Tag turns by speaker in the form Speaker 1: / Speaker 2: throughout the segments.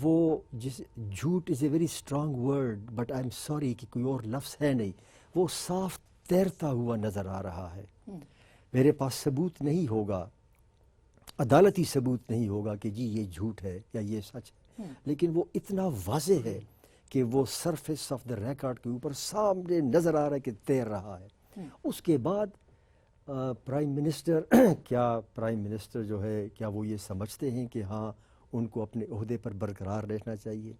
Speaker 1: وہ جس جھوٹ is a very strong word but I am sorry کہ کوئی اور لفظ ہے نہیں، وہ صاف تیرتا ہوا نظر آ رہا ہے. میرے پاس ثبوت نہیں ہوگا، عدالتی ثبوت نہیں ہوگا کہ جی یہ جھوٹ ہے یا یہ سچ ہے، لیکن وہ اتنا واضح ہے کہ وہ سرفیس آف دا ریکارڈ کے اوپر سامنے نظر آ رہا ہے کہ تیر رہا ہے. اس کے بعد پرائم منسٹر کیا پرائم منسٹر جو ہے کیا وہ یہ سمجھتے ہیں کہ ہاں ان کو اپنے عہدے پر برقرار رہنا چاہیے؟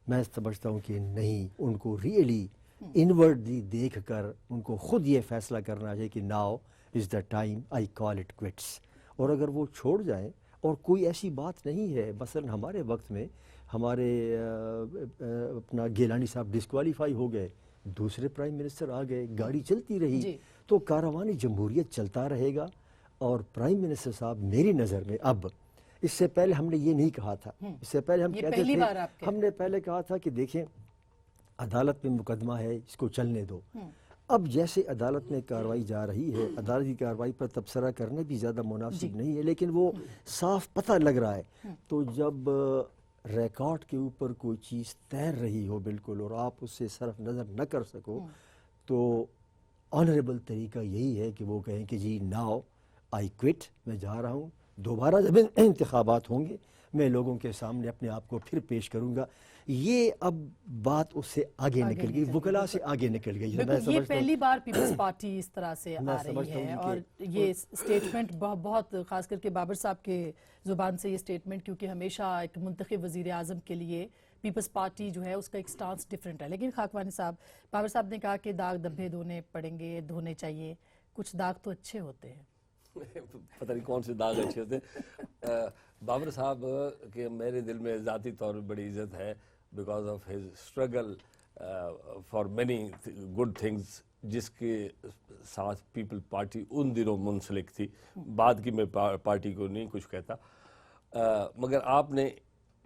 Speaker 1: میں سمجھتا ہوں کہ نہیں، ان کو ریئلی انورڈلی دیکھ کر ان کو خود یہ فیصلہ کرنا چاہیے کہ now is the time I call it quits. اور اگر وہ چھوڑ جائیں اور کوئی ایسی بات نہیں ہے، مثلا ہمارے وقت میں ہمارے اپنا گیلانی صاحب ڈسکوالیفائی ہو گئے، دوسرے پرائم منسٹر آ گئے، گاڑی چلتی رہی، تو کاروان جمہوریت چلتا رہے گا. اور پرائم منسٹر صاحب میری نظر میں اب، اس سے پہلے ہم نے یہ نہیں کہا تھا، اس سے پہلے ہم کہتے تھے، ہم نے پہلے کہا تھا کہ دیکھیں عدالت میں مقدمہ ہے، اس کو چلنے دو. اب جیسے عدالت میں کارروائی جا رہی ہے، عدالتی کارروائی پر تبصرہ کرنا بھی زیادہ مناسب نہیں ہے، لیکن وہ صاف پتہ لگ رہا ہے. تو جب ریکارڈ کے اوپر کوئی چیز تیر رہی ہو بالکل اور آپ اس سے صرف نظر نہ کر سکو، تو آنریبل طریقہ یہی ہے کہ وہ کہیں کہ جی ناؤ آئی کوئٹ، میں جا رہا ہوں، دوبارہ جب انتخابات ہوں گے میں لوگوں کے سامنے اپنے آپ کو پھر پیش کروں گا. یہ اب بات اس سے آگے نکل گئی، وکلاء سے آگے نکل گئی.
Speaker 2: یہ پہلی بار پیپلز پارٹی اس طرح سے آ رہی ہے، اور یہ سٹیٹمنٹ بہت خاص کر کے بابر صاحب کے زبان سے یہ سٹیٹمنٹ، کیونکہ ہمیشہ ایک منتخب وزیر اعظم کے لیے پیپلز پارٹی جو ہے اس کا ایک سٹانس ڈیفرنٹ ہے. لیکن خاکوانی صاحب، بابر صاحب نے کہا کہ داغ دھبے دھونے پڑیں گے، دھونے چاہیے. کچھ داغ تو اچھے ہوتے ہیں،
Speaker 3: پتہ نہیں کون سے داغ اچھے ہوتے ہیں. بابر صاحب کے میرے دل میں ذاتی طور پہ بڑی عزت ہے، because of his struggle for many good things, جس کے ساتھ پیپل پارٹی ان دنوں منسلک تھی. بعد کی میں پارٹی کو نہیں کچھ کہتا، مگر آپ نے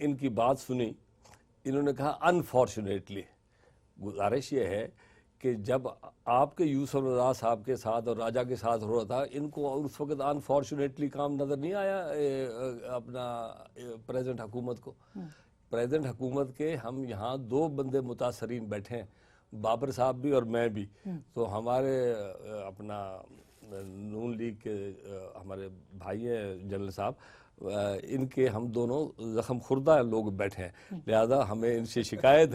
Speaker 3: ان کی بات سنی. انہوں نے کہا انفارچونیٹلی. گزارش یہ ہے کہ جب آپ کے یوسف رضا صاحب کے ساتھ اور راجہ کے ساتھ ہو رہا تھا، ان کو اس وقت انفارچونیٹلی کام نظر نہیں آیا اپنا پریزیڈنٹ حکومت کو. پریزیڈنٹ حکومت کے ہم یہاں دو بندے متاثرین بیٹھے ہیں، بابر صاحب بھی اور میں بھی. تو ہمارے اپنا نون لیگ کے ہمارے بھائی ہیں جنرل صاحب، ان کے ہم دونوں زخم خوردہ لوگ بیٹھے ہیں، لہذا ہمیں ان سے شکایت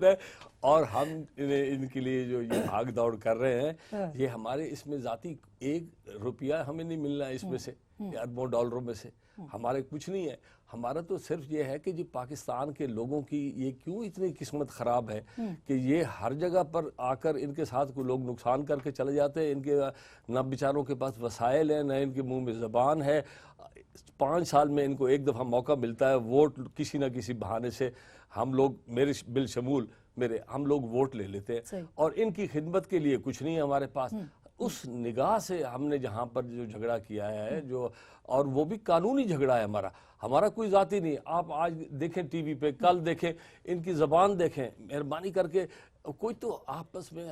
Speaker 3: ہے اور ہم ان کے لیے جو یہ بھاگ دوڑ کر رہے ہیں، یہ ہمارے اس میں ذاتی ایک روپیہ ہمیں نہیں ملنا اس میں سے، اربوں ڈالروں میں سے ہمارے کچھ نہیں ہے. ہمارا تو صرف یہ ہے کہ جی پاکستان کے لوگوں کی یہ کیوں اتنی قسمت خراب ہے کہ یہ ہر جگہ پر آ کر ان کے ساتھ کوئی لوگ نقصان کر کے چلے جاتے ہیں. ان کے نہ بیچاروں کے پاس وسائل ہیں، نہ ان کے منہ میں زبان ہے. 5 سال میں ان کو ایک دفعہ موقع ملتا ہے ووٹ کسی نہ کسی بہانے سے، ہم لوگ میرے بالشمول ہم لوگ ووٹ لے لیتے ہیں، اور ان کی خدمت کے لیے کچھ نہیں ہے ہمارے پاس. اس نگاہ سے ہم نے جہاں پر جو جھگڑا کیا ہے، اور وہ بھی قانونی جھگڑا ہے ہمارا کوئی ذاتی نہیں. آپ آج دیکھیں ٹی وی پہ، کل دیکھیں ان کی زبان دیکھیں. مہربانی کر کے کوئی تو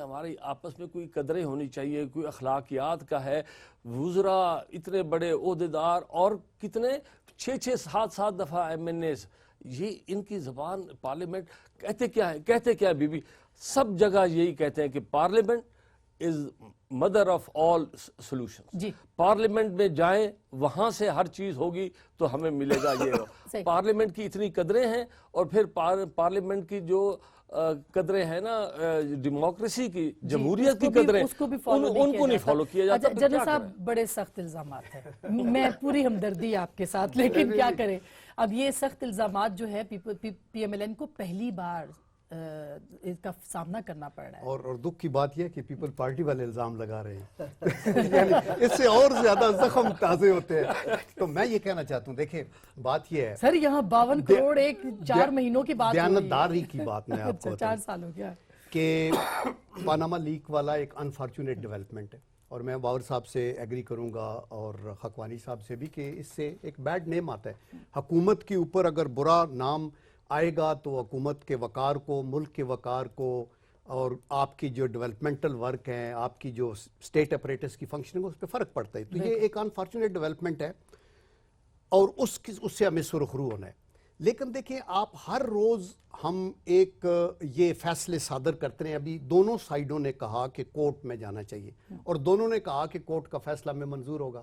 Speaker 3: ہماری آپس میں کوئی قدریں ہونی چاہیے، کوئی اخلاقیات کا ہے. وزراء اتنے بڑے عہدیدار اور کتنے 6 7 دفعہ MNAs، یہ ان کی زبان پارلیمنٹ کہتے کیا ہے بی بی؟ سب جگہ یہی کہتے ہیں کہ parliament is mother of all solution. Parliament میں جائیں، وہاں سے ہر چیز ہوگی تو ہمیں ملے گا. یہ پارلیمنٹ کی اتنی قدریں ہیں، اور پھر پارلیمنٹ کی جو قدریں ہیں نا ڈیموکریسی کی، جمہوریت کی قدریں، ان کو نہیں فالو کیا جاتا.
Speaker 2: جنرل صاحب بڑے سخت الزامات ہیں، میں پوری ہمدردی آپ کے ساتھ، لیکن کیا کریں. اب یہ سخت الزامات جو ہے PMLN کو پہلی بار اس کا سامنا کرنا پڑ رہا ہے،
Speaker 4: اور دکھ کی بات یہ ہے کہ پیپل پارٹی والے الزام لگا رہے ہیں، یعنی اس سے اور زیادہ زخم تازے ہوتے ہیں. تو میں یہ کہنا چاہتا ہوں، دیکھیں بات یہ ہے
Speaker 2: سر یہاں 52 کروڑ ایک 4 مہینوں کی بات،
Speaker 4: دیانتداری کی بات میں آپ کو
Speaker 2: 4 سال ہو گیا
Speaker 4: کہ پاناما لیک والا ایک انفارچونیٹ ڈیولپمنٹ ہے. اور میں باور صاحب سے ایگری کروں گا اور خاکوانی صاحب سے بھی کہ اس سے ایک بیڈ نیم آتا ہے. حکومت کے اوپر اگر برا نام آئے گا تو حکومت کے وقار کو، ملک کے وقار کو، اور آپ کی جو ڈیولپمنٹل ورک ہیں، آپ کی جو اسٹیٹ اپریٹس کی فنکشننگ، اس پہ فرق پڑتا ہے. تو یہ ایک انفارچونیٹ ڈیولپمنٹ ہے. اور اس سے ہمیں سرخرو ہونا ہے. لیکن دیکھیں آپ ہر روز ہم ایک یہ فیصلے صادر کرتے ہیں. ابھی دونوں سائیڈوں نے کہا کہ کورٹ میں جانا چاہیے اور دونوں نے کہا کہ کورٹ کا فیصلہ میں منظور ہوگا.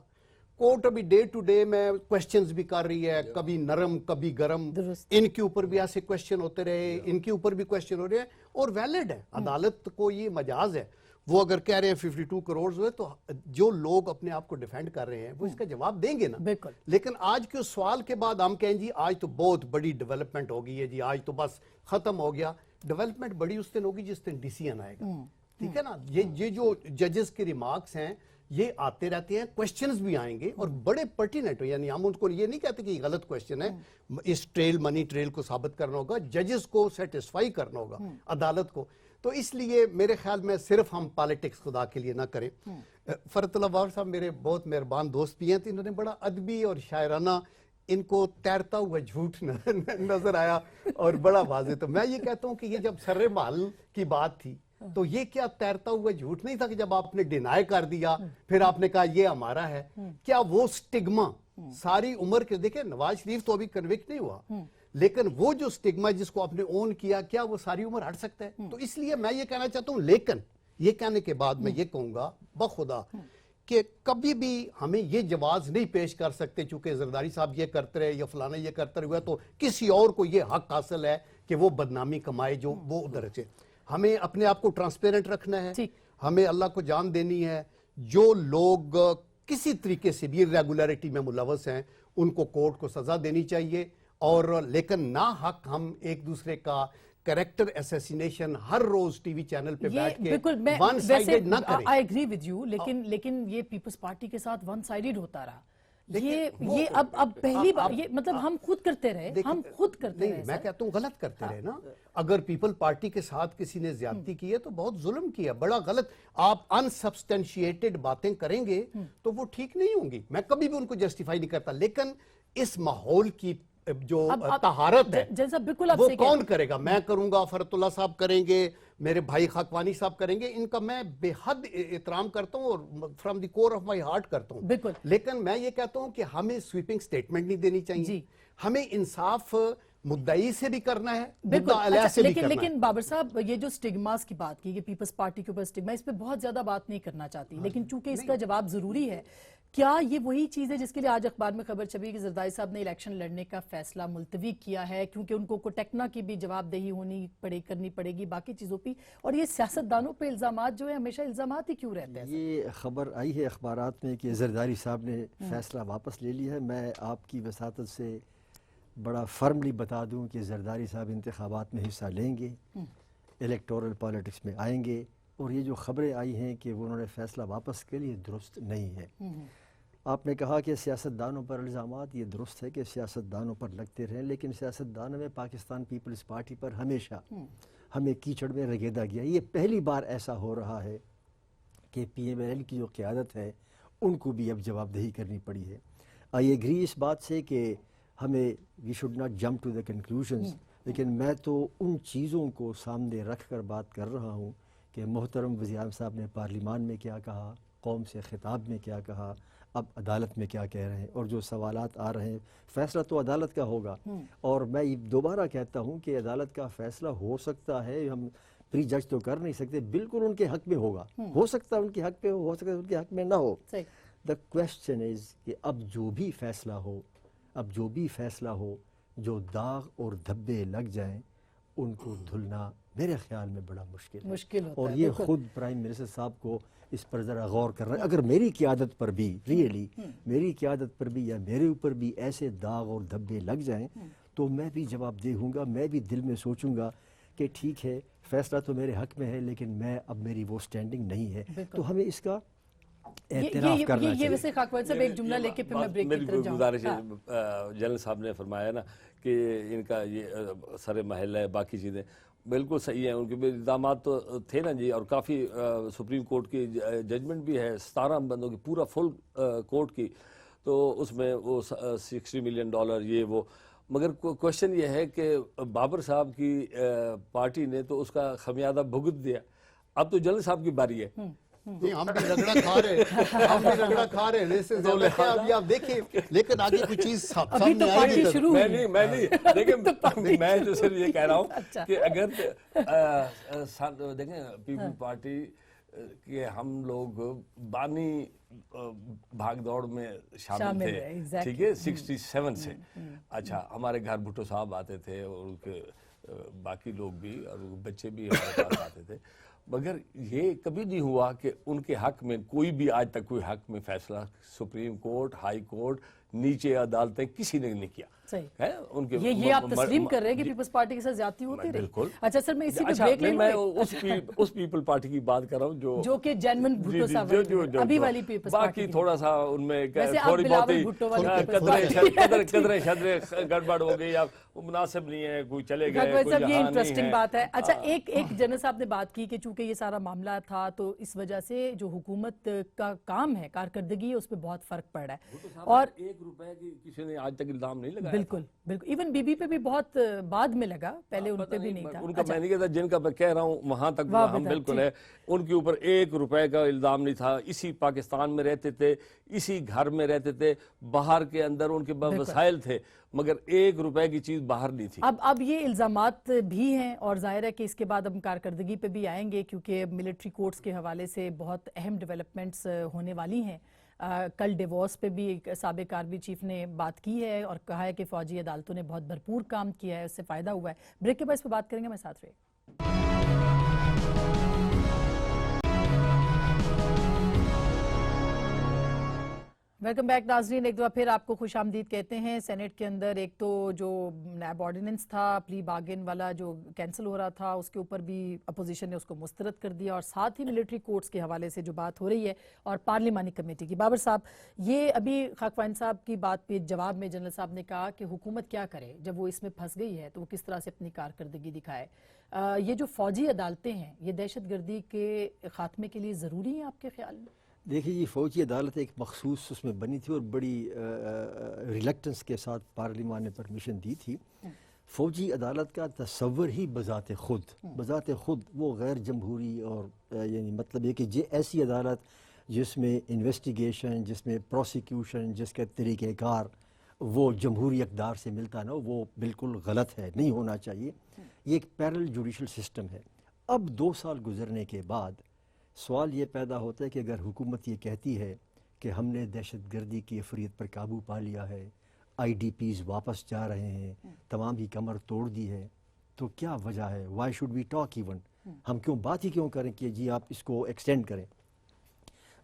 Speaker 4: کورٹ ابھی ڈے ٹو ڈے میں کوشچنز بھی کر رہی ہے, کبھی نرم کبھی گرم. ان کے اوپر بھی ایسے کوشچن ہوتے رہے, ان کے اوپر بھی کوشچن ہو رہے ہیں اور ویلڈ ہے. عدالت کو یہ مجاز ہے, وہ اگر کہہ رہے ہیں 52 کروڑ ہوئے تو جو لوگ اپنے آپ کو ڈیفینڈ کر رہے ہیں وہ اس کا جواب دیں گے نا.
Speaker 2: بالکل.
Speaker 4: لیکن آج کے سوال کے بعد ہم کہیں جی آج تو بہت بڑی ڈیولپمنٹ ہو گئی ہے, جی آج تو بس ختم ہو گیا. ڈیولپمنٹ بڑی اس دن ہوگی جس دن ڈیسیژن آئے گا. ٹھیک ہے نا. یہ جو ججز کے ریمارکس ہیں یہ آتے رہتے ہیں, کوشچنز بھی آئیں گے اور بڑے پرٹیننٹ. یعنی ہم ان کو یہ نہیں کہتے کہ یہ غلط کوشچن ہے. اس منی ٹریل کو ثابت کرنا ہوگا, ججز کو سیٹسفائی کرنا ہوگا, عدالت کو. تو اس لیے میرے خیال میں صرف ہم پالیٹکس خدا کے لیے نہ کریں. فرت اللہ بابر صاحب میرے بہت مہربان دوست بھی ہیں, تو انہوں نے بڑا ادبی اور شاعرانہ ان کو تیرتا ہوا جھوٹ نظر آیا اور بڑا واضح. تو میں یہ کہتا ہوں کہ یہ جب سر محل کی بات تھی تو یہ کیا تیرتا ہوا جھوٹ نہیں تھا کہ جب آپ نے ڈینائی کر دیا پھر آپ نے کہا یہ ہمارا ہے. کیا وہ سٹگما ساری عمر کے, دیکھیں نواز شریف تو ابھی کنوکٹ نہیں ہوا, لیکن وہ جو سٹگما جس کو آپ نے اون کیا, کیا وہ ساری عمر ہٹ سکتا ہے؟ تو اس لیے میں یہ کہنا چاہتا ہوں. لیکن یہ کہنے کے بعد میں یہ کہوں گا بخدا کہ کبھی بھی ہمیں یہ جواز نہیں پیش کر سکتے چونکہ زرداری صاحب یہ کرتے رہے یا فلانا یہ کرتے رہے تو کسی اور کو یہ حق حاصل ہے کہ وہ بدنامی کمائے جو وہ ادھر سے. ہمیں اپنے آپ کو ٹرانسپیرنٹ رکھنا ہے, ہمیں اللہ کو جان دینی ہے. جو لوگ کسی طریقے سے بھی ریگولیرٹی میں ملوث ہیں ان کو کورٹ کو سزا دینی چاہیے, اور لیکن نہ حق ہم ایک دوسرے کا کریکٹر ایسیسینیشن ہر روز ٹی وی چینل پہ بیٹھ کے ون سائیڈڈ نہ کریں.
Speaker 2: آئی ایگری ود یو, لیکن یہ پیپلز پارٹی کے ساتھ ون سائیڈڈ ہوتا رہا. یہ اب پہلی بار یہ مطلب ہم خود کرتے رہے, ہم خود کرتے رہے.
Speaker 4: میں کہتا ہوں غلط کرتے رہے نا. اگر پیپل پارٹی کے ساتھ کسی نے زیادتی کی ہے تو بہت ظلم کیا, بڑا غلط. آپ انسبسٹینشیٹڈ باتیں کریں گے تو وہ ٹھیک نہیں ہوں گی. میں کبھی بھی ان کو جسٹیفائی نہیں کرتا, لیکن اس ماحول کی جو طہارت ہے وہ کون کرے گا؟ میں کروں گا, فرت اللہ صاحب کریں گے, میرے بھائی خاکوانی صاحب کریں گے. ان کا میں بے حد احترام کرتا ہوں اور from the core of my heart کرتا ہوں. لیکن میں یہ کہتا ہوں کہ ہمیں سویپنگ سٹیٹمنٹ نہیں دینی چاہیے. ہمیں انصاف مدعی سے بھی کرنا ہے, مدعا علیہ سے بھی کرنا ہے.
Speaker 2: لیکن بابر صاحب یہ جو سٹگماز کی بات کی کہ پیپلز پارٹی کے اوپر سٹگما, اس پہ بہت زیادہ بات نہیں کرنا چاہتی, لیکن چونکہ اس کا جواب ضروری ہے. کیا یہ وہی چیز ہے جس کے لیے آج اخبار میں خبر چھپی کہ زرداری صاحب نے الیکشن لڑنے کا فیصلہ ملتوی کیا ہے کیونکہ ان کو کوٹیکنا کی بھی جواب دہی کرنی پڑے گی باقی چیزوں پہ, اور یہ سیاستدانوں پہ الزامات جو ہیں ہمیشہ الزامات ہی کیوں رہتے ہیں؟
Speaker 1: یہ خبر آئی ہے اخبارات میں کہ زرداری صاحب نے فیصلہ واپس لے لیا ہے. میں آپ کی وساطت سے بڑا فرملی بتا دوں کہ زرداری صاحب انتخابات میں حصہ لیں گے, الیکٹورل پالیٹکس میں آئیں گے, اور یہ جو خبریں آئی ہیں کہ انہوں نے فیصلہ واپس کے لیے درست نہیں ہے. آپ نے کہا کہ سیاستدانوں پر الزامات, یہ درست ہے کہ سیاستدانوں پر لگتے رہیں, لیکن سیاستدانوں میں پاکستان پیپلز پارٹی پر ہمیشہ ہمیں کیچڑ میں رگیدا گیا. یہ پہلی بار ایسا ہو رہا ہے کہ پی ایم ایل این کی جو قیادت ہے ان کو بھی اب جواب دہی کرنی پڑی ہے. آئی ایگری اس بات سے کہ ہمیں we should not jump to the conclusions, لیکن میں تو ان چیزوں کو سامنے رکھ کر بات کر رہا ہوں کہ محترم وزیر اعظم صاحب نے پارلیمان میں کیا کہا, قوم سے خطاب میں کیا کہا, اب عدالت میں کیا کہہ رہے ہیں, اور جو سوالات آ رہے ہیں فیصلہ تو عدالت کا ہوگا. اور میں دوبارہ کہتا ہوں کہ عدالت کا فیصلہ ہو سکتا ہے, ہم پری جج تو کر نہیں سکتے, بالکل ان کے حق میں ہوگا, ہو سکتا ہے ان کے حق میں ہو سکتا ہے ان کے حق میں نہ ہو. دا کویسچن از کہ اب جو بھی فیصلہ ہو, جو داغ اور دھبے لگ جائیں ان کو دھلنا میرے خیال میں بڑا مشکل ہے. اور یہ خود پرائم منسٹر صاحب کو اس پر ذرا غور کر رہے ہیں. اگر میری قیادت پر بھی میری قیادت پر بھی یا میرے اوپر بھی ایسے داغ اور دھبے لگ جائیں تو میں بھی جواب دے ہوں گا. میں بھی دل میں سوچوں گا کہ ٹھیک ہے فیصلہ تو میرے حق میں ہے, لیکن میں اب میری وہ سٹینڈنگ نہیں ہے, تو ہمیں اس کا اعتراف کرنا چاہیے.
Speaker 2: یہ ویسے خاکوانی صاحب ایک جملہ لے کے پھر میں بریک کی طرف جاؤں.
Speaker 3: گزارش ہے, جنرل صاحب نے فرمایا نا کہ ان کا یہ سر محل ہے, باقی چیزیں بالکل صحیح ہیں, ان کے بھی الزامات تو تھے نا جی, اور کافی سپریم کورٹ کی ججمنٹ بھی ہے 17 بندوں کی, پورا فل کورٹ کی, تو اس میں وہ $60 ملین یہ وہ. مگر کوشچن یہ ہے کہ بابر صاحب کی پارٹی نے تو اس کا خمیازہ بھگت دیا, اب تو جنرل صاحب کی باری ہے.
Speaker 4: نہیں ہم بھی رگڑا کھا رہے ہیں، ہم بھی رگڑا کھا رہے ہیں، اس سے زیادہ کیا ابھی آپ دیکھیں، لیکن آگے کوئی چیز
Speaker 2: ابھی تو
Speaker 4: سامنے آئی
Speaker 2: پارٹی
Speaker 4: نہیں۔
Speaker 2: شروع
Speaker 3: میں
Speaker 2: ہوئی
Speaker 3: نہیں دیکھیں، میں تو صرف یہ کہہ رہا
Speaker 2: اچھا۔
Speaker 3: ہوں کہ اگر دیکھیں پیپل پارٹی کہ ہم لوگ بانی بھاگ دوڑ میں شامل تھے،
Speaker 2: ہے، exactly۔
Speaker 3: ٹھیک ہے، 67 سے۔ اچھا، ہمارے گھر بھٹو صاحب آتے تھے اور ان کے باقی لوگ بھی اور بچے بھی ہمارے پاس آتے تھے، مگر یہ کبھی نہیں ہوا کہ ان کے حق میں کوئی بھی آج تک کوئی حق میں فیصلہ سپریم کورٹ، ہائی کورٹ، نیچے عدالتیں کسی نے نہیں کیا
Speaker 2: صحیح
Speaker 3: ہے ان کے۔
Speaker 2: یہ آپ تسلیم کر رہے ہیں کہ پیپلز پارٹی کے ساتھ زیادتی ہوتی رہی؟
Speaker 3: بالکل۔
Speaker 2: اچھا سر، میں اسی پہ
Speaker 3: اچھا،
Speaker 2: بریک لے
Speaker 3: میں
Speaker 2: لوں،
Speaker 3: اس پیپل پارٹی کی بات کر رہا ہوں
Speaker 2: جو کہ جینون بھٹو صاحب ابھی والی پیپلز پارٹی
Speaker 3: باقی تھوڑا سا ان میں
Speaker 2: ویسے آپ
Speaker 3: تھوڑی بہت
Speaker 2: بلاول بھٹو والی پیپلز پارٹی
Speaker 3: قدرے شدرے گڑبڑ ہو گئی، اب مناسب نہیں ہے، کوئی چلے گئے، کوئی
Speaker 2: صاحب، یہ
Speaker 3: یہاں نہیں
Speaker 2: انٹرسٹنگ
Speaker 3: ہے۔
Speaker 2: بات ہے۔ اچھا، ایک جنرل صاحب نے بات کی کہ چونکہ یہ سارا معاملہ تھا تو اس وجہ سے جو حکومت کا کام ہے، کارکردگی ہے، اس پہ بہت فرق پڑ رہا ہے، اور
Speaker 3: 1 روپے کی کسی نے آج تک الزام نہیں لگایا۔
Speaker 2: بالکل بالکل، ایون بی بی پہ بھی بہت بعد میں لگا، پہلے ان پہ بھی نہیں تھا۔
Speaker 3: ان کا میں نہیں کہتا، جن کا میں کہہ رہا ہوں وہاں تک ہم بالکل ہے، ان کے اوپر 1 روپے کا الزام نہیں تھا، اسی پاکستان میں رہتے تھے، اسی گھر میں رہتے تھے، باہر کے اندر ان کے وسائل تھے، مگر 1 روپے کی چیز باہر نہیں تھی۔
Speaker 2: اب یہ الزامات بھی ہیں، اور ظاہر ہے کہ اس کے بعد ہم کارکردگی پہ بھی آئیں گے، کیونکہ ملٹری کورٹس کے حوالے سے بہت اہم ڈیولپمنٹس ہونے والی ہیں۔ کل ڈیورس پہ بھی ایک سابق آرمی چیف نے بات کی ہے اور کہا ہے کہ فوجی عدالتوں نے بہت بھرپور کام کیا ہے، اس سے فائدہ ہوا ہے۔ بریک کے بعد اس پہ بات کریں گے، میں ساتھ رہے۔ ویلکم بیک ناظرین، ایک دفعہ پھر آپ کو خوش آمدید کہتے ہیں۔ سینٹ کے اندر ایک تو جو نیب آرڈیننس تھا پلی بارگین والا جو کینسل ہو رہا تھا، اس کے اوپر بھی اپوزیشن نے اس کو مسترد کر دیا، اور ساتھ ہی ملٹری کورٹس کے حوالے سے جو بات ہو رہی ہے اور پارلیمانی کمیٹی کی۔ بابر صاحب، یہ ابھی خاکوان صاحب کی بات پہ جواب میں جنرل صاحب نے کہا کہ حکومت کیا کرے جب وہ اس میں پھنس گئی ہے، تو وہ کس طرح سے اپنی کارکردگی دکھائے۔ یہ جو فوجی عدالتیں ہیں، یہ دہشت گردی کے خاتمے کے لیے ضروری ہیں آپ کے خیال میں؟
Speaker 1: دیکھیے، یہ فوجی عدالت ایک مخصوص اس میں بنی تھی اور بڑی ریلیکٹنس کے ساتھ پارلیمان نے پرمیشن دی تھی۔ فوجی عدالت کا تصور ہی بذات خود وہ غیر جمہوری اور یعنی مطلب یہ کہ ایسی عدالت جس میں انویسٹیگیشن، جس میں پروسیکیوشن، جس کے طریقہ کار وہ جمہوری اقدار سے ملتا نہ ہو، وہ بالکل غلط ہے، نہیں ہونا چاہیے۔ یہ ایک پیرل جوڈیشل سسٹم ہے۔ اب 2 سال گزرنے کے بعد سوال یہ پیدا ہوتا ہے کہ اگر حکومت یہ کہتی ہے کہ ہم نے دہشت گردی کی افریت پر قابو پا لیا ہے، IDPs واپس جا رہے ہیں، تمام ہی کمر توڑ دی ہے، تو کیا وجہ ہے؟ Why should we talk even? ہم بات ہی کیوں کریں کہ جی آپ اس کو ایکسٹینڈ کریں؟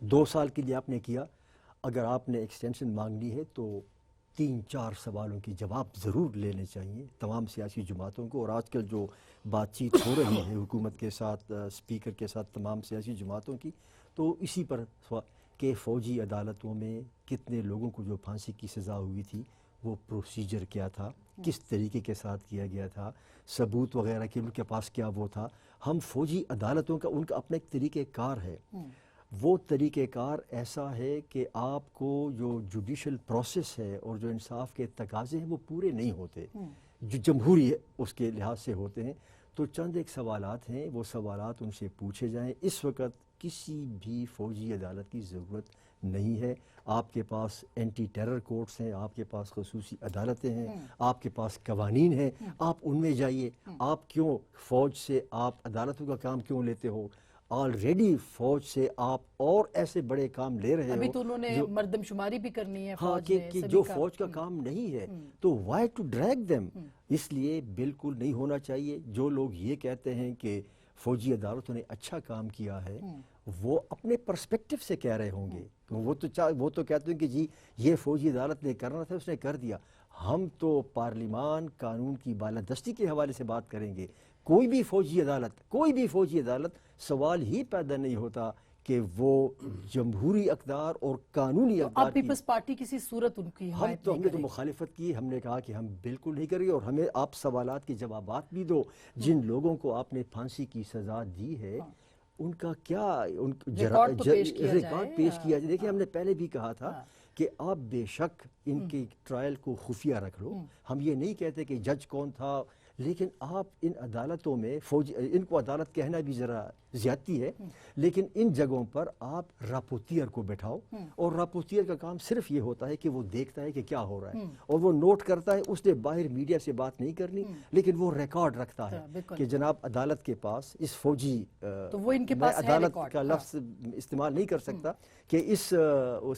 Speaker 1: 2 سال کے لیے آپ نے کیا، اگر آپ نے ایکسٹینشن مانگنی ہے تو 3-4 سوالوں کی جواب ضرور لینے چاہیے تمام سیاسی جماعتوں کو۔ اور آج کل جو بات چیت ہو رہی ہے حکومت کے ساتھ، اسپیکر کے ساتھ، تمام سیاسی جماعتوں کی، تو اسی پر کہ فوجی عدالتوں میں کتنے لوگوں کو جو پھانسی کی سزا ہوئی تھی، وہ پروسیجر کیا تھا، کس طریقے کے ساتھ کیا گیا تھا، ثبوت وغیرہ کے ان کے پاس کیا وہ تھا۔ ہم فوجی عدالتوں کا ان کا اپنا ایک طریقہ کار ہے، وہ طریقہ کار ایسا ہے کہ آپ کو جو جوڈیشل پروسیس ہے اور جو انصاف کے تقاضے ہیں وہ پورے نہیں ہوتے جو جمہوری اس کے لحاظ سے ہوتے ہیں۔ تو چند ایک سوالات ہیں، وہ سوالات ان سے پوچھے جائیں۔ اس وقت کسی بھی فوجی عدالت کی ضرورت نہیں ہے۔ آپ کے پاس اینٹی ٹیرر کورٹس ہیں، آپ کے پاس خصوصی عدالتیں ہیں، آپ کے پاس قوانین ہیں، آپ ان میں جائیے۔ آپ کیوں فوج سے آپ عدالتوں کا کام کیوں لیتے ہو؟ آلریڈی فوج سے آپ اور ایسے بڑے کام لے رہے ہو،
Speaker 2: ابھی تو انہوں نے مردم شماری بھی کرنی ہے
Speaker 1: ہاں،
Speaker 2: فوج میں،
Speaker 1: کہ جو فوج کا کام نہیں ہے، تو وائی ٹو ڈریگ دیم؟ اس لیے بالکل نہیں ہونا چاہیے۔ جو لوگ یہ کہتے ہیں کہ فوجی عدالتوں نے اچھا کام کیا ہے، وہ اپنے پرسپیکٹو سے کہہ رہے ہوں گے، وہ تو کہتے ہیں کہ جی یہ فوجی عدالت نے کرنا تھا، اس نے کر دیا۔ ہم تو پارلیمان قانون کی بالادستی کے حوالے سے بات کریں گے۔ کوئی بھی فوجی عدالت سوال ہی پیدا نہیں ہوتا کہ وہ جمہوری اقدار اور قانونی اقدار
Speaker 2: اب پیپلز پارٹی کسی صورت ان کی حمایت
Speaker 1: ہم نے تو مخالفت کی، ہم نے کہا کہ ہم بالکل نہیں کریں گے، اور ہمیں آپ سوالات کے جوابات بھی دو۔ جن لوگوں کو آپ نے پھانسی کی سزا دی ہے ان کا کیا ریکارڈ پیش کیا جائے۔ دیکھیں، ہم نے پہلے بھی کہا تھا کہ آپ بے شک ان کی ٹرائل کو خفیہ رکھ لو۔ ہم یہ نہیں کہتے کہ جج کون تھا، لیکن آپ ان عدالتوں میں فوج ان کو عدالت کہنا بھی ذرا زیادتی ہے، لیکن ان جگہوں پر آپ راپوتیر کو بٹھاؤ، اور راپوتیر کا کام صرف یہ ہوتا ہے کہ وہ دیکھتا ہے کہ کیا ہو رہا ہے اور وہ نوٹ کرتا ہے. اس نے باہر میڈیا سے بات نہیں کرنی، لیکن وہ ریکارڈ رکھتا ہے کہ جناب عدالت کے پاس اس فوجی،
Speaker 2: تو وہ ان کے
Speaker 1: میں
Speaker 2: پاس ہے
Speaker 1: عدالت
Speaker 2: ریکارڈ،
Speaker 1: کا لفظ استعمال نہیں کر سکتا کہ اس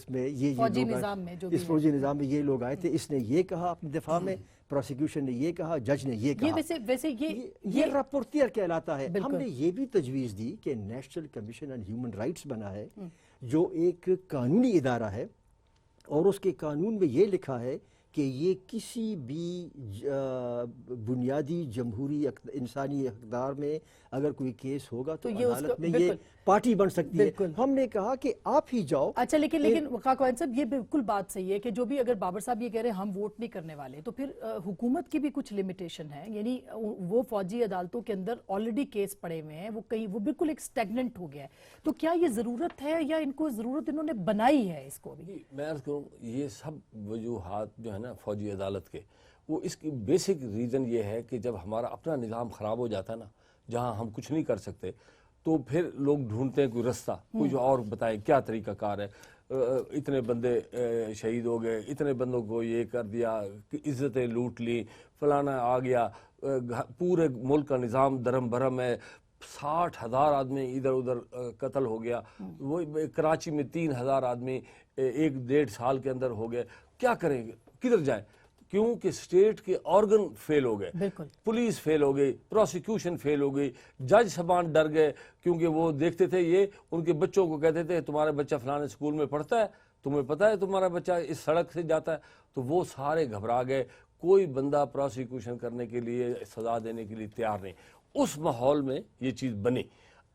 Speaker 1: میں یہ
Speaker 2: فوجی
Speaker 1: لوگ
Speaker 2: نظام میں جو
Speaker 1: اس فوجی نظام میں یہ لوگ آئے تھے، اس نے یہ کہا اپنے دفاع میں، پروسیکیوشن نے یہ کہا، جج نے یہ کہا.
Speaker 2: ویسے
Speaker 1: یہ راپورٹیر کہلاتا ہے. ہم نے یہ بھی تجویز دی کہ national commission on human rights بنا ہے جو ایک قانونی ادارہ ہے، اور اس کے قانون میں یہ لکھا ہے کہ یہ کسی بھی بنیادی جمہوری انسانی اقدار میں اگر کوئی کیس ہوگا تو عدالت میں یہ پارٹی بن سکتی ہے. ہم نے کہا کہ آپ ہی جاؤ.
Speaker 2: اچھا لیکن خاکوان صاحب یہ بالکل بات صحیح ہے کہ جو بھی اگر بابر صاحب یہ کہہ رہے ہیں ہم ووٹ نہیں کرنے والے، تو پھر حکومت کی بھی کچھ لمیٹیشن ہے. یعنی وہ فوجی عدالتوں کے اندر آلریڈی کیس پڑے ہوئے ہیں، وہ بالکل ایک سٹیگننٹ ہو گیا ہے. تو کیا یہ ضرورت ہے یا ان کو ضرورت انہوں نے بنائی ہے اس کو بھی؟
Speaker 3: میں عرض کروں یہ سب وجوہات جو ہے نا فوجی عدالت کے، وہ اس کی بیسک ریزن یہ ہے کہ جب ہمارا اپنا نظام خراب ہو جاتا ہے نا، جہاں ہم کچھ نہیں کر سکتے، تو پھر لوگ ڈھونڈتے ہیں کوئی رستہ، کوئی اور بتائیں کیا طریقہ کار ہے. اتنے بندے شہید ہو گئے، اتنے بندوں کو یہ کر دیا، عزتیں لوٹ لی، فلانا آ گیا، پورے ملک کا نظام درم بھرم ہے، 60,000 آدمی ادھر ادھر قتل ہو گیا. وہ کراچی میں 3,000 آدمی 1-1.5 سال کے اندر ہو گئے. کیا کریں گے، کدھر جائیں؟ کیونکہ اسٹیٹ کے آرگن فیل ہو گئے، پولیس فیل ہو گئی، پروسیکیوشن فیل ہو گئی، جج صاحبان ڈر گئے کیونکہ وہ دیکھتے تھے یہ ان کے بچوں کو کہتے تھے تمہارا بچہ فلانے اسکول میں پڑھتا ہے، تمہیں پتہ ہے تمہارا بچہ اس سڑک سے جاتا ہے. تو وہ سارے گھبرا گئے، کوئی بندہ پروسیکیوشن کرنے کے لیے، سزا دینے کے لیے تیار نہیں. اس ماحول میں یہ چیز بنی.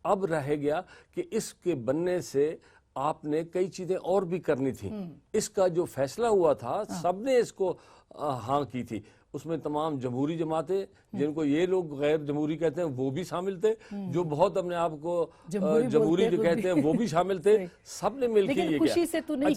Speaker 3: اب رہ گیا کہ اس کے بننے سے آپ نے کئی چیزیں اور بھی کرنی تھی. اس کا جو فیصلہ ہوا تھا سب نے اس کو ہاں کی تھی. اس میں تمام جمہوری جماعتیں جن کو یہ لوگ غیر جمہوری کہتے ہیں وہ بھی شامل تھے، جو بہت اپنے آپ کو جمہوری جو کہتے ہیں وہ بھی شامل تھے. سب نے مل کے یہ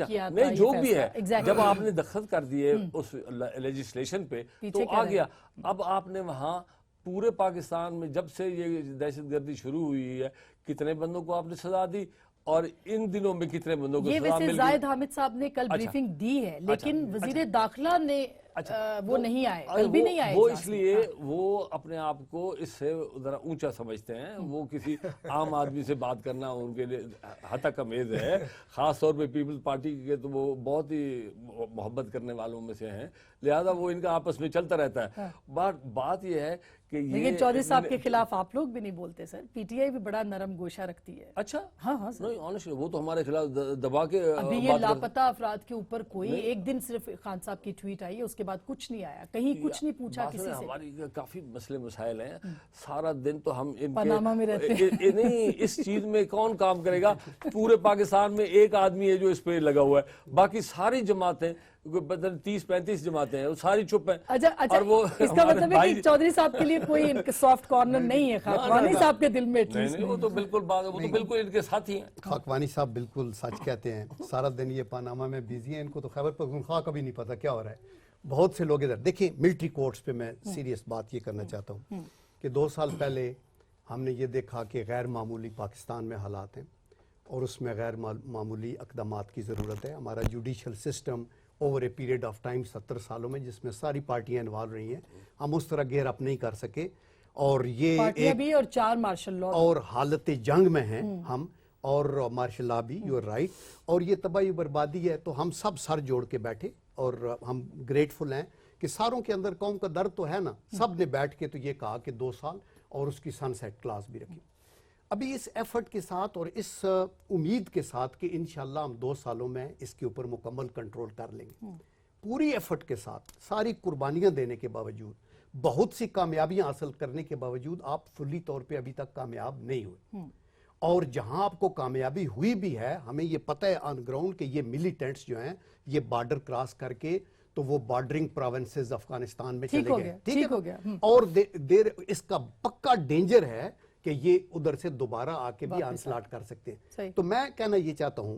Speaker 3: کیا. نہیں جو بھی ہے، جب آپ نے دستخط کر دیے اس لیجسلیشن پہ تو آ گیا. اب آپ نے وہاں پورے پاکستان میں جب سے یہ دہشت گردی شروع ہوئی ہے کتنے بندوں کو آپ نے سزا دی، اور ان دنوں میں کتنے بندوں کو سزا مل گئی.
Speaker 2: یہ ویسے زاہد حامد صاحب نے کل بریفنگ دی ہے، لیکن وزیر داخلہ نے وہ نہیں آئے، کل بھی نہیں آئے.
Speaker 3: وہ اس لیے وہ اپنے آپ کو اس سے ذرا اونچا سمجھتے ہیں. وہ کسی عام آدمی سے بات کرنا ان کے لیے ہتک امیز ہے. خاص طور پہ پیپلز پارٹی کے تو وہ بہت ہی محبت کرنے والوں میں سے ہیں، لہذا وہ ان کا آپس میں چلتا رہتا ہے. بات یہ ہے کہ
Speaker 2: لیکن چودھری صاحب کے خلاف آپ لوگ بھی نہیں بولتے سر. پی ٹی آئی بھی بڑا نرم گوشہ رکھتی ہے.
Speaker 3: اچھا
Speaker 2: ہاں ہاں
Speaker 3: نہیں آنیسٹلی وہ تو ہمارے خلاف دبا کے
Speaker 2: ابھی یہ لاپتہ افراد کے اوپر کوئی ایک دن صرف خان صاحب کی ٹویٹ آئی ہے، اس کے بعد کچھ نہیں آیا، کہیں کچھ نہیں پوچھا کسی سے.
Speaker 3: ہماری کافی مسئلے مسائل ہیں. سارا دن تو ہم ان
Speaker 2: پاناما میں رہتے ہیں.
Speaker 3: نہیں اس چیز میں کون کام کرے گا؟ پورے پاکستان میں ایک آدمی ہے جو اس پہ لگا ہوا ہے، باقی ساری جماعتیں 30-35 جماعتیں ہیں وہ ساری چپ ہیں.
Speaker 2: اچھا اس کا مطلب ہے کہ چودھری صاحب کے لیے کوئی سافٹ کارنر نہیں ہے خاکوانی صاحب کے دل میں.
Speaker 3: نہیں وہ تو بالکل ان کے ساتھی ہیں.
Speaker 4: خاکوانی صاحب بالکل سچ کہتے ہیں. سارا دن یہ پاناما میں بیزی ہیں، ان کو تو خیبر پختونخوا کا بھی نہیں پتا کیا ہو رہا ہے. بہت سے لوگ ادھر دیکھیں ملٹری کورٹس پہ میں سیریس بات یہ کرنا چاہتا ہوں کہ 2 سال پہلے ہم نے یہ دیکھا کہ غیر معمولی پاکستان میں حالات ہیں اور اس میں غیر معمولی اقدامات کی ضرورت ہے. ہمارا judicial system over a period of time 70 سالوں میں جس میں ساری پارٹیاں انوالو رہی ہیں، ہم اس طرح گیئر اپ نہیں کر سکے. اور یہ
Speaker 2: بھی اور 4 مارشل لاء
Speaker 4: اور حالت جنگ میں ہیں ہم، اور مارشل لاء بھی، یو آر رائٹ. اور یہ تباہی بربادی ہے. تو ہم سب سر جوڑ کے بیٹھے اور ہم گریٹفل ہیں کہ ساروں کے اندر قوم کا درد تو ہے نا. سب نے بیٹھ کے تو یہ کہا کہ 2 سال اور اس کی سن سیٹ کلاس بھی رکھی. ابھی اس ایفرٹ کے ساتھ اور اس امید کے ساتھ کہ انشاءاللہ ہم 2 سالوں میں اس کے اوپر مکمل کنٹرول کر لیں گے، پوری ایفرٹ کے ساتھ، ساری قربانیاں دینے کے باوجود، بہت سی کامیابیاں حاصل کرنے کے باوجود آپ فلی طور پہ ابھی تک کامیاب نہیں ہوئے. اور جہاں آپ کو کامیابی ہوئی بھی ہے، ہمیں یہ پتہ ہے آن گراؤنڈ کہ یہ ملیٹنٹس جو ہیں یہ بارڈر کراس کر کے تو وہ بارڈرنگ پروونسز افغانستان میں چلے گئے. ٹھیک ہو گیا. اور اس کا پکا ڈینجر ہے کہ یہ ادھر سے دوبارہ آ کے بھی آنسلاٹ کر سکتے ہیں. تو میں کہنا یہ چاہتا ہوں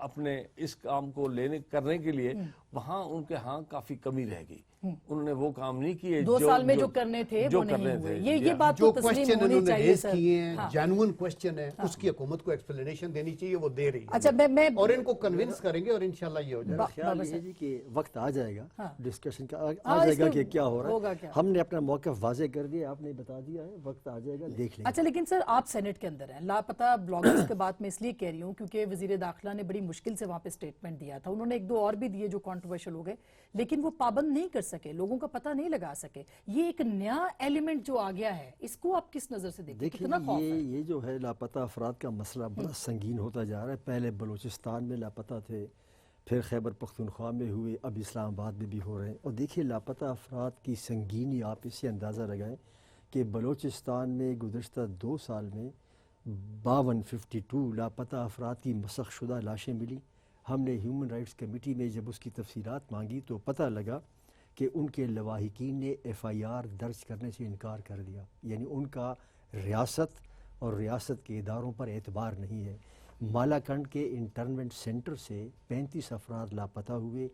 Speaker 3: اپنے اس کام کو کرنے کے لیے وہاں ان کے ہاں کافی کمی رہ گئی. انہوں نے وہ کام نہیں کیے
Speaker 2: 2 سال میں جو کرنے تھے وہ نہیں ہوئے. یہ بات
Speaker 4: جو
Speaker 2: تو تسلیم
Speaker 4: کوشچن
Speaker 2: ہونی
Speaker 4: انہوں نے
Speaker 2: چاہیے
Speaker 4: ریز
Speaker 2: سر.
Speaker 4: کیے ہیں جینوئن کوشچن ہے, اس کی حکومت کو ایکسپلینیشن دینی چاہیے, وہ دے رہی ہے.
Speaker 2: اچھا میں
Speaker 4: اور ان کو کنونس کریں گے اور انشاءاللہ یہ ہو جائے گا.
Speaker 1: خیال یہ ہے جی کہ وقت آ جائے گا ڈسکشن کا, آ جائے گا کہ کیا ہو رہا ہے. ہم نے اپنا موقف واضح کر دیا, آپ نے بتا دیا ہے, وقت آ جائے گا دیکھ لیں گے.
Speaker 2: اچھا لیکن سر آپ سینٹ کے اندر ہیں, لاپتہ بلاگرز کے بات میں اس لیے کہہ رہی ہوں کیونکہ وزیر داخلہ نے بڑی مشکل سے وہاں پہ سٹیٹمنٹ دیا تھا. انہوں نے 1-2 اور بھی دیے جو کانٹروورشل ہو گئے, لیکن وہ پابند نہیں کر سکے, لوگوں کا پتہ نہیں لگا سکے. یہ ایک نیا ایلیمنٹ جو آ گیا ہے, اس کو آپ کس نظر سے دیکھیں؟ کتنا خوف ہے؟
Speaker 1: یہ جو ہے لاپتہ افراد کا مسئلہ بڑا سنگین ہوتا جا رہا ہے. پہلے بلوچستان میں لاپتہ تھے, پھر خیبر پختونخوا میں ہوئے, اب اسلام آباد میں بھی ہو رہے ہیں. اور دیکھیے لاپتہ افراد کی سنگینی آپ اس سے اندازہ لگائیں کہ بلوچستان میں گزشتہ 2 سال میں 52 لاپتہ افراد کی مسخ شدہ لاشیں ملی. ہم نے ہیومن رائٹس کمیٹی میں جب اس کی تفصیلات مانگی تو پتہ لگا کہ ان کے لواحقین نے FIR درج کرنے سے انکار کر دیا. یعنی ان کا ریاست اور ریاست کے اداروں پر اعتبار نہیں ہے. مالاکنڈ کے انٹرنمنٹ سینٹر سے 35 افراد لاپتہ ہوئے,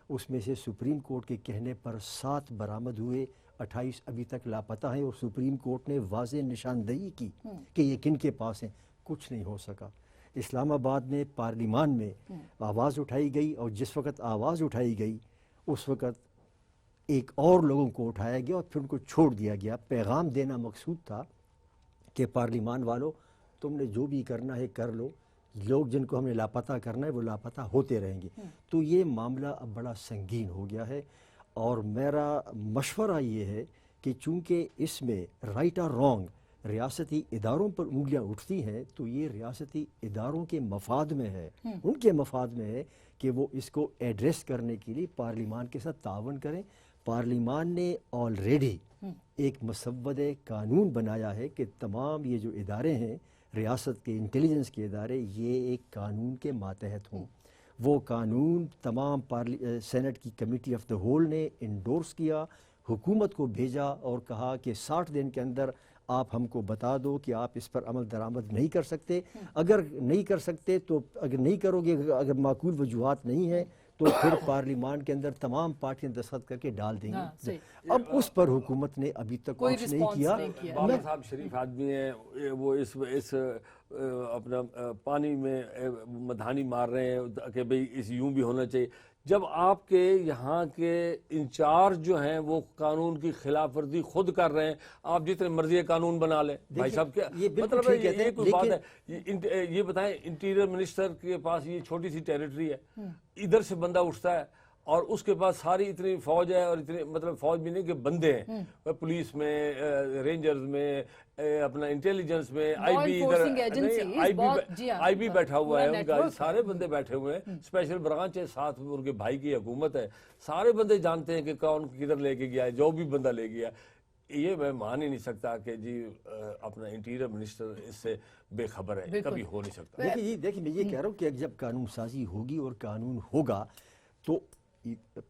Speaker 1: اس میں سے سپریم کورٹ کے کہنے پر 7 برآمد ہوئے, 28 ابھی تک لاپتہ ہیں. اور سپریم کورٹ نے واضح نشاندہی کی کہ یہ کن کے پاس ہیں, کچھ نہیں ہو سکا. اسلام آباد میں پارلیمان میں آواز اٹھائی گئی, اور جس وقت آواز اٹھائی گئی اس وقت ایک اور لوگوں کو اٹھایا گیا اور پھر ان کو چھوڑ دیا گیا. پیغام دینا مقصود تھا کہ پارلیمان والوں تم نے جو بھی کرنا ہے کر لو, لوگ جن کو ہم نے لاپتہ کرنا ہے وہ لاپتہ ہوتے رہیں گے. تو یہ معاملہ اب بڑا سنگین ہو گیا ہے, اور میرا مشورہ یہ ہے کہ چونکہ اس میں رائٹ اور رانگ ریاستی اداروں پر انگلیاں اٹھتی ہیں, تو یہ ریاستی اداروں کے مفاد میں ہے, ان کے مفاد میں ہے کہ وہ اس کو ایڈریس کرنے کے لیے پارلیمان کے ساتھ تعاون کریں. پارلیمان نے آلریڈی ایک مسودہ قانون بنایا ہے کہ تمام یہ جو ادارے ہیں ریاست کے انٹیلیجنس کے ادارے, یہ ایک قانون کے ماتحت ہوں. وہ قانون تمام سینٹ کی کمیٹی آف دا ہول نے انڈورس کیا, حکومت کو بھیجا اور کہا کہ 60 دن کے اندر آپ ہم کو بتا دو کہ آپ اس پر عمل درآمد نہیں کر سکتے. اگر نہیں کر سکتے تو اگر نہیں کرو گے, اگر معقول وجوہات نہیں ہیں تو پھر پارلیمان کے اندر تمام پارٹیاں دستخط کر کے ڈال دیں گے. اب اس پر حکومت نے ابھی تک کچھ نہیں کیا.
Speaker 3: بابر صاحب شریف آدمی ہیں, وہ اس اپنا پانی میں مدھانی مار رہے ہیں کہ بھئی اس یوں بھی ہونا چاہیے, جب آپ کے یہاں کے انچارج جو ہیں وہ قانون کی خلاف ورزی خود کر رہے ہیں. آپ جتنے مرضی قانون بنا لیں بھائی صاحب, کیا مطلب ہے یہ کوئی بات ہے؟ یہ بتائیں, انٹیریئر منسٹر کے پاس یہ چھوٹی سی ٹیریٹری ہے, ادھر سے بندہ اٹھتا ہے اور اس کے پاس ساری اتنی فوج ہے, اور اتنے مطلب فوج بھی نہیں کہ بندے ہیں, پولیس میں, رینجرز میں, اپنا انٹیلیجنس میں, آئی بی بیٹھا ہوا ہے ان کا, سارے بندے بیٹھے ہوئے ہیں, اسپیشل برانچ ہے, ساتھ میں ان کے بھائی کی حکومت ہے, سارے بندے جانتے ہیں کہ کون کدھر لے کے گیا ہے, جو بھی بندہ لے گیا. یہ میں مان ہی نہیں سکتا کہ جی اپنا انٹیریئر منسٹر اس سے بے خبر ہے, کبھی ہو نہیں سکتا.
Speaker 1: دیکھیں میں یہ کہہ رہا ہوں کہ جب قانون سازی ہوگی اور قانون ہوگا تو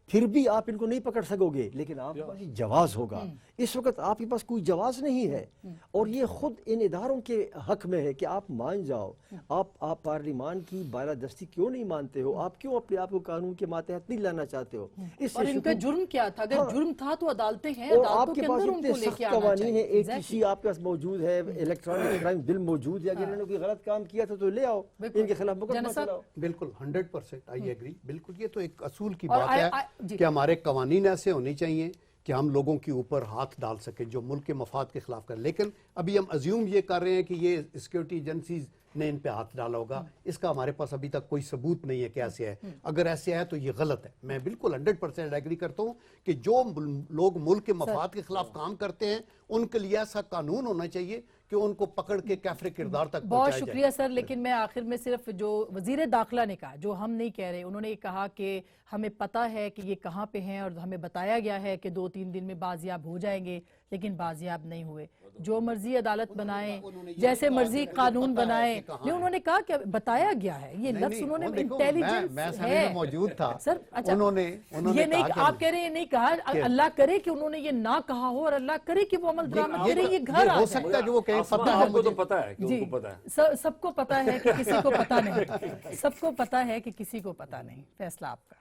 Speaker 1: پھر بھی آپ ان کو نہیں پکڑ سکو گے, لیکن آپ کے پاس جواز ہوگا. اس وقت آپ کے پاس کوئی جواز نہیں ہے, اور یہ خود ان اداروں کے حق میں ہے کہ آپ مان جاؤ. آپ پارلیمان کی بالادستی کیوں نہیں مانتے ہو؟ آپ کیوں اپنے آپ کو قانون کے ماتحت نہیں لانا چاہتے ہو؟
Speaker 2: اور ان کا جرم کیا تھا؟ اگر جرم تھا تو عدالتیں ہیں,
Speaker 1: اور آپ
Speaker 2: عدالتوں
Speaker 1: کے
Speaker 2: کے
Speaker 1: پاس
Speaker 2: اندر ان
Speaker 1: اتنے
Speaker 2: کو لے
Speaker 1: سخت
Speaker 2: کے آنا
Speaker 1: قوانین ہیں,
Speaker 2: چاہیے.
Speaker 1: ATC آپ کے پاس موجود ہے, الیکٹرانک کرائم بل موجود ہے, اگر انہوں نے کوئی غلط کام کیا تھا تو لے آؤ, ان کے خلاف مقدمہ چلاؤ.
Speaker 4: بالکل 100% آئی ایگری. بالکل یہ تو ایک اصول کی بات ہے کہ ہمارے قوانین ایسے ہونے چاہیے کہ ہم لوگوں کے اوپر ہاتھ ڈال سکیں جو ملک کے مفاد کے خلاف کر. لیکن ابھی ہم ازیوم یہ کر رہے ہیں کہ یہ سیکیورٹی ایجنسیز نے ان پہ ہاتھ ڈالا ہوگا. اس کا ہمارے پاس ابھی تک کوئی ثبوت نہیں ہے کہ ایسے ہے. اگر ایسے ہے تو یہ غلط ہے. میں بالکل 100% ایگری کرتا ہوں کہ جو لوگ ملک کے مفاد کے خلاف کام کرتے ہیں ان کے لیے ایسا قانون ہونا چاہیے کہ ان کو پکڑ کے کیفر کردار تک پہنچایا
Speaker 2: بہت
Speaker 4: جائے.
Speaker 2: شکریہ سر. لیکن میں آخر میں صرف جو وزیر داخلہ نے کہا, جو ہم نہیں کہہ رہے, انہوں نے کہا کہ ہمیں پتہ ہے کہ یہ کہاں پہ ہیں اور ہمیں بتایا گیا ہے کہ 2-3 دن میں بازیاب ہو جائیں گے, لیکن بازیاب نہیں ہوئے. جو مرضی عدالت بنائیں, جیسے مرضی قانون بنائیں, نہیں انہوں نے کہا کہ بتایا گیا ہے, یہ لفظ انہوں نے انٹیلیجنس ہے
Speaker 4: موجود تھا
Speaker 2: سر. اچھا یہ نہیں, آپ کہہ رہے ہیں یہ نہیں کہا, اللہ کرے کہ انہوں نے یہ نہ کہا ہو, اور اللہ کرے کہ وہ عمل درآمد کرے, یہ گھر آ
Speaker 4: ہو
Speaker 2: جائے.
Speaker 4: سکتا ہے کہ وہ کہیں پتہ ہے,
Speaker 3: آپ کو تو پتا ہے کہ ان کو پتا ہے.
Speaker 2: سب کو پتا ہے کہ کسی کو پتا نہیں, سب کو پتا ہے کہ کسی کو پتا نہیں. فیصلہ آپ کا.